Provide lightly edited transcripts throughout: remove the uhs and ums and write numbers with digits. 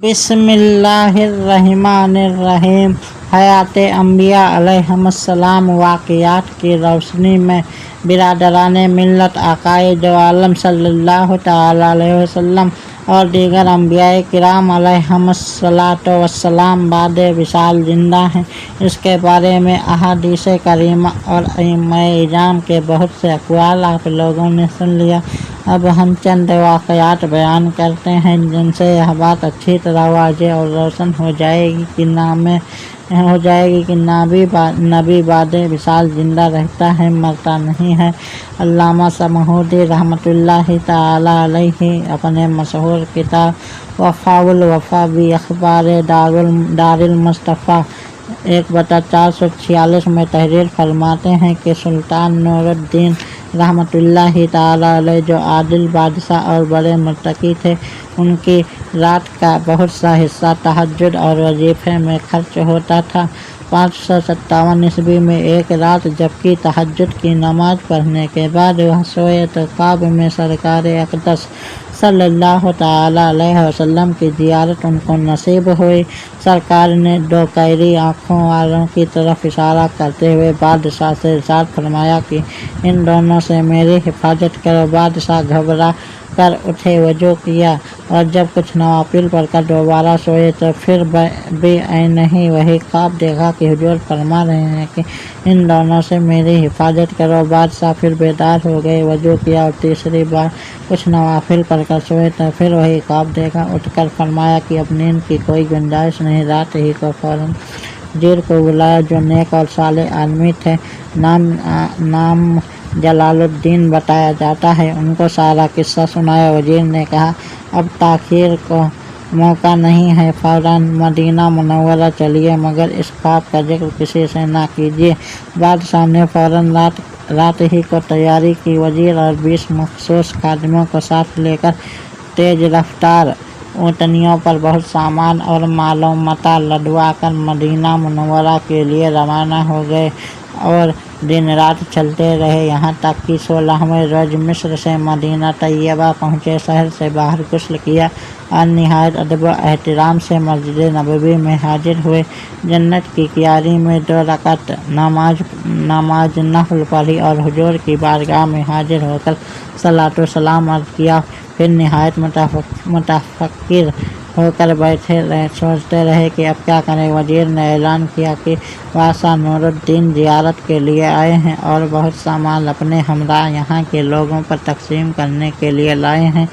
बिस्मिल्लाहिर्रहमानिर्रहीम। हयात अंबिया अलैहिस्सलाम वाक़ियात की रोशनी में बिरादराने मिल्लत आकाए दो आलम सल्लल्लाहु तआला अलैहि वसल्लम और दीगर अंबियाए किराम अलैहिमुस्सलातो वस्सलाम बादे विसाल जिंदा हैं। इसके बारे में अहादीस करीमा और अइम्माए इज़ाम के बहुत से अक़वाल आप लोगों ने सुन लिया। अब हम चंद वाक़यात बयान करते हैं जिनसे यह बात अच्छी तरह वाज़ेह और रोशन हो जाएगी कि नबी बादे विसाल जिंदा रहता है, मरता नहीं है। अल्लामा समऊदी रहमतुल्लाहि तआला अलैहि अपने मशहूर किताब वफ़ाउल वफ़ा बि अख़बार दारिल मुस्तफ़ा 1/446 में तहरीर फरमाते हैं कि सुल्तान नूरुद्दीन रहमतुल्लाहि तआला अलैह जो आदिल बादशाह और बड़े मुत्तकी थे, उनकी रात का बहुत सा हिस्सा तहज्जुद और वजीफे में खर्च होता था। 557 ईस्वी में एक रात जबकि तहज्जुद की नमाज पढ़ने के बाद वह सोए तो ख्वाब में सरकार अक़दस सल्लल्लाहु तआला अलैहि वसल्लम की ज़ियारत उनको नसीब हुई। सरकार ने दो कैरी आँखों वालों की तरफ इशारा करते हुए बादशाह से इरशाद फरमाया कि इन दोनों से मेरी हिफाजत करो। बादशाह घबरा कर उठे, वजू किया और जब कुछ नवाफिल पढ़कर दोबारा सोए तो फिर भी नहीं वही ख्वाब देखा कि हुजूर फरमा रहे हैं कि इन दोनों से मेरी हिफाजत करो। बादशाह फिर बेदार हो गए, वजू किया और तीसरी बार कुछ नवाफिल पढ़कर सोए तो फिर वही ख्वाब देखा। उठकर फरमाया कि अब नींद की कोई गुंजाइश नहीं। रात ही को फौरन वज़ीर को बुलाया जो नेक और सालेह आदमी थे, नाम जलालुद्दीन बताया जाता है। उनको सारा किस्सा सुनाया। वज़ीर ने कहा अब ताख़ीर को मौका नहीं है, फौरन मदीना मुनव्वरा चलिए, मगर इस ख्वाब का जिक्र किसी से ना कीजिए। बादशाह ने फौरन रात ही को तैयारी की। वज़ीर और 20 मखसूस खादिमों को साथ लेकर तेज रफ्तार ऊँटनियों पर बहुत सामान और मालो मता लदवा कर मदीना मुनव्वरा के लिए रवाना हो गए और दिन रात चलते रहे, यहाँ तक कि 16वें रोज़ मिस्र से मदीना तैयबा पहुँचे। शहर से बाहर गुस्ल किया और निहायत अदब व एहतराम से मस्जिद नबवी में हाजिर हुए। जन्नत की क्यारी में 2 रकात नमाज नफल पढ़ी और हुजूर की बारगाह में हाजिर होकर सलातो सलाम अर्ज़ किया। फिर निहायत मुतफक्किर होकर बैठे रहे, सोचते रहे कि अब क्या करें। वज़ीर ने ऐलान किया कि बादशाह नूरुद्दीन ज़ियारत के लिए आए हैं और बहुत सामान अपने हमरा यहाँ के लोगों पर तक़सीम करने के लिए लाए हैं,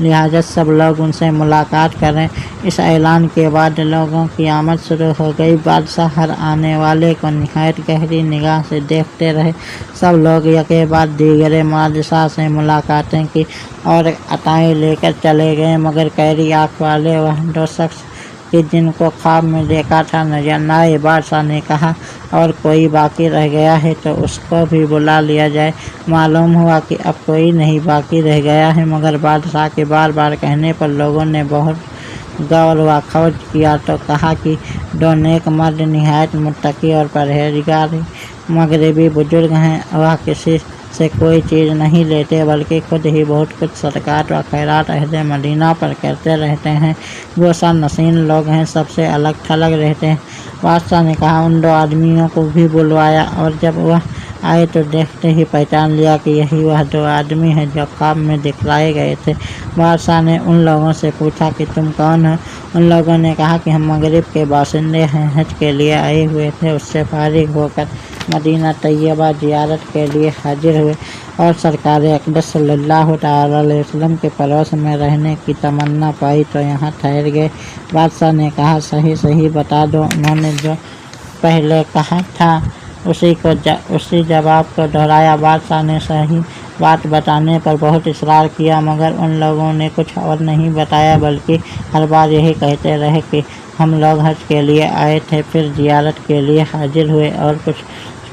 लिहाजा सब लोग उनसे मुलाकात करें। इस ऐलान के बाद लोगों की आमद शुरू हो गई। बादशाह हर आने वाले को निहायत गहरी निगाह से देखते रहे। सब लोग यके बाद दीगरे बादशाह से मुलाकातें की और अताएँ लेकर चले गए, मगर कैरी आँख वाले वह 2 शख्स कि जिनको ख्वाब में देखा था नजर न आए। बादशाह ने कहा और कोई बाकी रह गया है तो उसको भी बुला लिया जाए। मालूम हुआ कि अब कोई नहीं बाकी रह गया है, मगर बादशाह के बार बार कहने पर लोगों ने बहुत गौर व खोज किया तो कहा कि 2 नेक मर्द निहायत मुत्तकी और परहेज़गार मगरिबी बुजुर्ग हैं। वह किसी से कोई चीज़ नहीं लेते बल्कि खुद ही बहुत कुछ सदक़ात व खैरात अहले मदीना पर करते रहते हैं। गोसा नशीन लोग हैं, सबसे अलग थलग रहते हैं। बादशाह ने कहा उन 2 आदमियों को भी बुलवाया और जब वह आए तो देखते ही पहचान लिया कि यही वह 2 आदमी हैं जो ख्वाब में दिखलाए गए थे। बादशाह ने उन लोगों से पूछा कि तुम कौन हो? उन लोगों ने कहा कि हम मगरिब के बाशिंदे हैं, हज के लिए आए हुए थे। उससे फारिग होकर मदीना तैयबा ज़ियारत के लिए हाजिर हुए और सरकार अक़दस सल्लल्लाहु तआला अलैहि वसल्लम के पड़ोस में रहने की तमन्ना पाई तो यहाँ ठहर गए। बादशाह ने कहा सही बता दो। उन्होंने जो पहले कहा था उसी जवाब को दोहराया। बादशाह ने सही बात बताने पर बहुत इसरार किया, मगर उन लोगों ने कुछ और नहीं बताया बल्कि हर बार यही कहते रहे कि हम लोग हज के लिए आए थे, फिर ज़ियारत के लिए हाजिर हुए और कुछ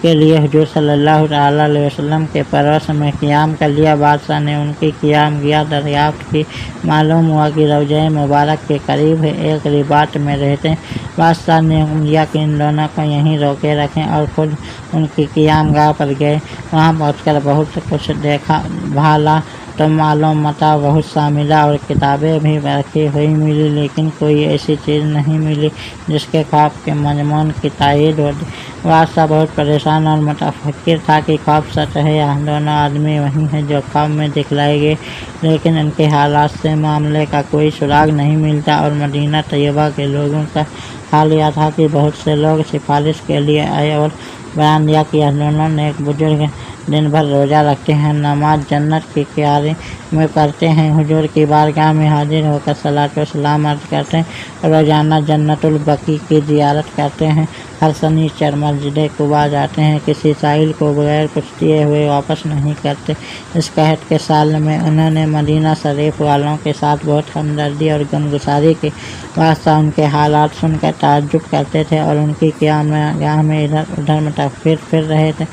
के लिए हुजूर सल्लल्लाहु अलैहि वसल्लम के पड़ोस में क़ियाम कर लिया। बादशाह ने उनकी क़ियाम गिया दरियाफ़्त की। मालूम हुआ कि रौज़े मुबारक के करीब एक रिबात में रहते हैं। बादशाह ने हुक्म दिया कि इन दोनों को यहीं रोके रखें और खुद उनकी क़ियाम गाह पर गए। वहाँ पहुँचकर बहुत कुछ देखा, भाला تو معلوم متا بہت سا ملا اور کتابیں بھی رکھی ہوئی ملی، لیکن کوئی ایسی چیز نہیں ملی جس کے خواب کے مضمون کی تائید ہوتی۔ بادشاہ بہت پریشان اور متفکر تھا کہ خواب سچ ہے یا دونوں آدمی وہی ہیں جو خواب میں دکھلائے گئے، لیکن ان کے حالات سے معاملے کا کوئی سراغ نہیں ملتا، اور مدینہ طیبہ کے لوگوں کا حال یہ تھا کہ بہت سے لوگ سفارش کے لیے آئے اور بیان دیا کہ دونوں نیک بزرگ دن بھر روزہ رکھتے ہیں، نماز جنت کی کیاری میں پڑھتے ہیں، حضور کی بارگاہ میں حاضر ہو کر صلاۃ و سلام عرض کرتے ہیں، روزانہ جنت البقیع کی زیارت کرتے ہیں، ہر سنیچر مسجد قباء جاتے ہیں، کسی سائل کو بغیر کچھ دیے ہوئے واپس نہیں کرتے۔ اس قحط کے سال میں انہوں نے مدینہ شریف والوں کے ساتھ بہت ہمدردی اور غمگساری کی۔ بادشاہ ان کے حالات سن کر تعجب کرتے تھے اور ان کی قیام گاہ میں ادھر ادھر متفر پھر رہے تھے۔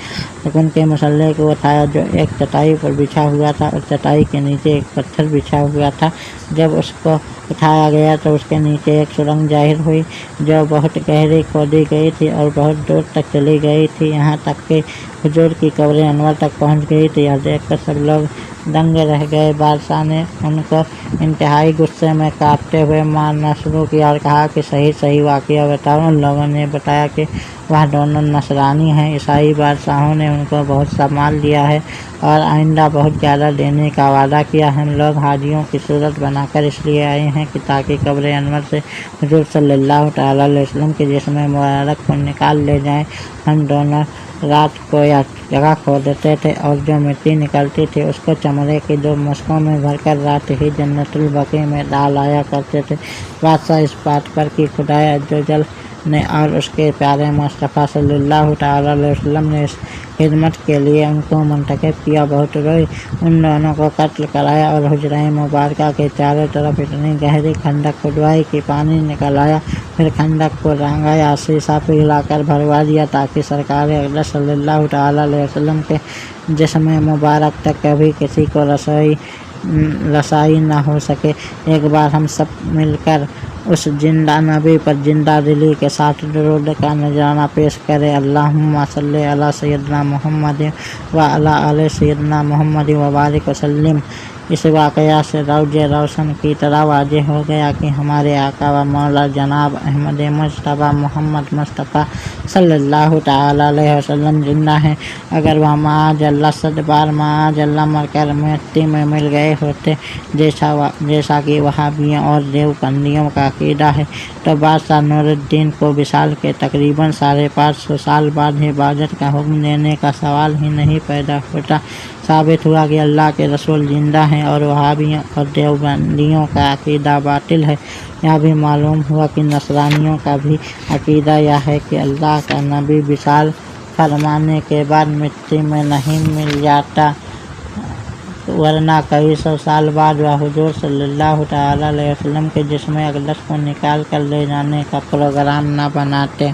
ان کے مسلح کو اٹھایا جو ایک چٹائی پر بچھا ہوا تھا، اور چٹائی کے نیچے ایک پتھر بچھا ہوا تھا۔ جب اس کو اٹھایا گیا تو اس کے نیچے ایک سرنگ ظاہر ہوئی جو بہت گہری کھودی گئی تھی اور بہت دور تک چلی گئی تھی، یہاں تک کہ حضور کی قبر انور تک پہنچ گئی تھی۔ یہ دیکھ کر سب لوگ دنگ رہ گئے۔ بادشاہ نے ان کو انتہائی غصے میں کاٹتے ہوئے مارنا شروع کیا اور کہا کہ صحیح واقعہ بتاؤ۔ ان لوگوں نے بتایا کہ وہ دونوں نصرانی ہیں، عیسائی بادشاہوں نے ان کو بہت سا مال دیا ہے اور آئندہ بہت زیادہ دینے کا وعدہ کیا۔ ہم لوگ حاجیوں کی صورت بنا کر اس لیے آئے ہیں کہ تاکہ قبر انور سے حضور صلی اللہ تعالیٰ علیہ وسلم کے جسم مبارک کو نکال لے جائیں۔ ہم دونوں رات کو یا جگہ کھو دیتے تھے اور جو مٹی نکلتی تھی اس کو چمڑے کی 2 مشکوں میں بھر کر رات ہی جنت البقیع میں ڈال آیا کرتے تھے۔ بادشاہ اس بات پر کہ خدائے عز و جل نے اور اس کے پیارے مصطفیٰ صلی اللہ تعالیٰ علیہ وسلم نے اس خدمت کے لیے ان کو منتخب کیا، بہت روئے، ان دونوں کو قتل کرایا اور حجرہ مبارکہ کے چاروں طرف اتنی گہری خندق کھدوائی کہ پانی نکل آیا، پھر خندق کو رنگا یا سیسا پگھلا کر بھروا دیا تاکہ سرکار اقدس صلی اللہ تعالیٰ علیہ وسلم کے جسم مبارک تک کبھی کسی کو رسائی نہ ہو سکے۔ ایک بار ہم سب مل کر اس زندہ نبی پر زندہ دلی کے ساتھ درود کا نذرانہ پیش کرے۔ اللہم صلی علی سیدنا محمد وعلی آل سیدنا محمد وبارک وسلم۔ اس واقعہ سے روز روشن کی طرح واضح ہو گیا کہ ہمارے آقا و مولا جناب احمد مجتبیٰ محمد مصطفیٰ صلی اللہ تعالیٰ علیہ وسلم زندہ ہیں۔ اگر وہ معاذ اللہ 100 بار معاذ اللہ مر کر مٹی میں مل گئے ہوتے جیسا کہ وہابیوں اور دیوبندیوں کا عقیدہ ہے، تو بادشاہ نور الدین کو وصال کے تقریباً 550 سال بعد عبادت کا حکم دینے کا سوال ہی نہیں پیدا ہوتا۔ ثابت ہوا کہ اللہ کے رسول زندہ ہیں اور وہابیوں اور دیوبندیوں کا عقیدہ باطل ہے۔ یہ بھی معلوم ہوا کہ نصرانیوں کا بھی عقیدہ یہ ہے کہ اللہ کا نبی وصال فرمانے کے بعد مٹی میں نہیں مل جاتا، ورنہ کئی 100 سال بعد وہ حضور صلی اللہ تعالیٰ علیہ وسلم کے جسم اقدس کو نکال کر لے جانے کا پروگرام نہ بناتے۔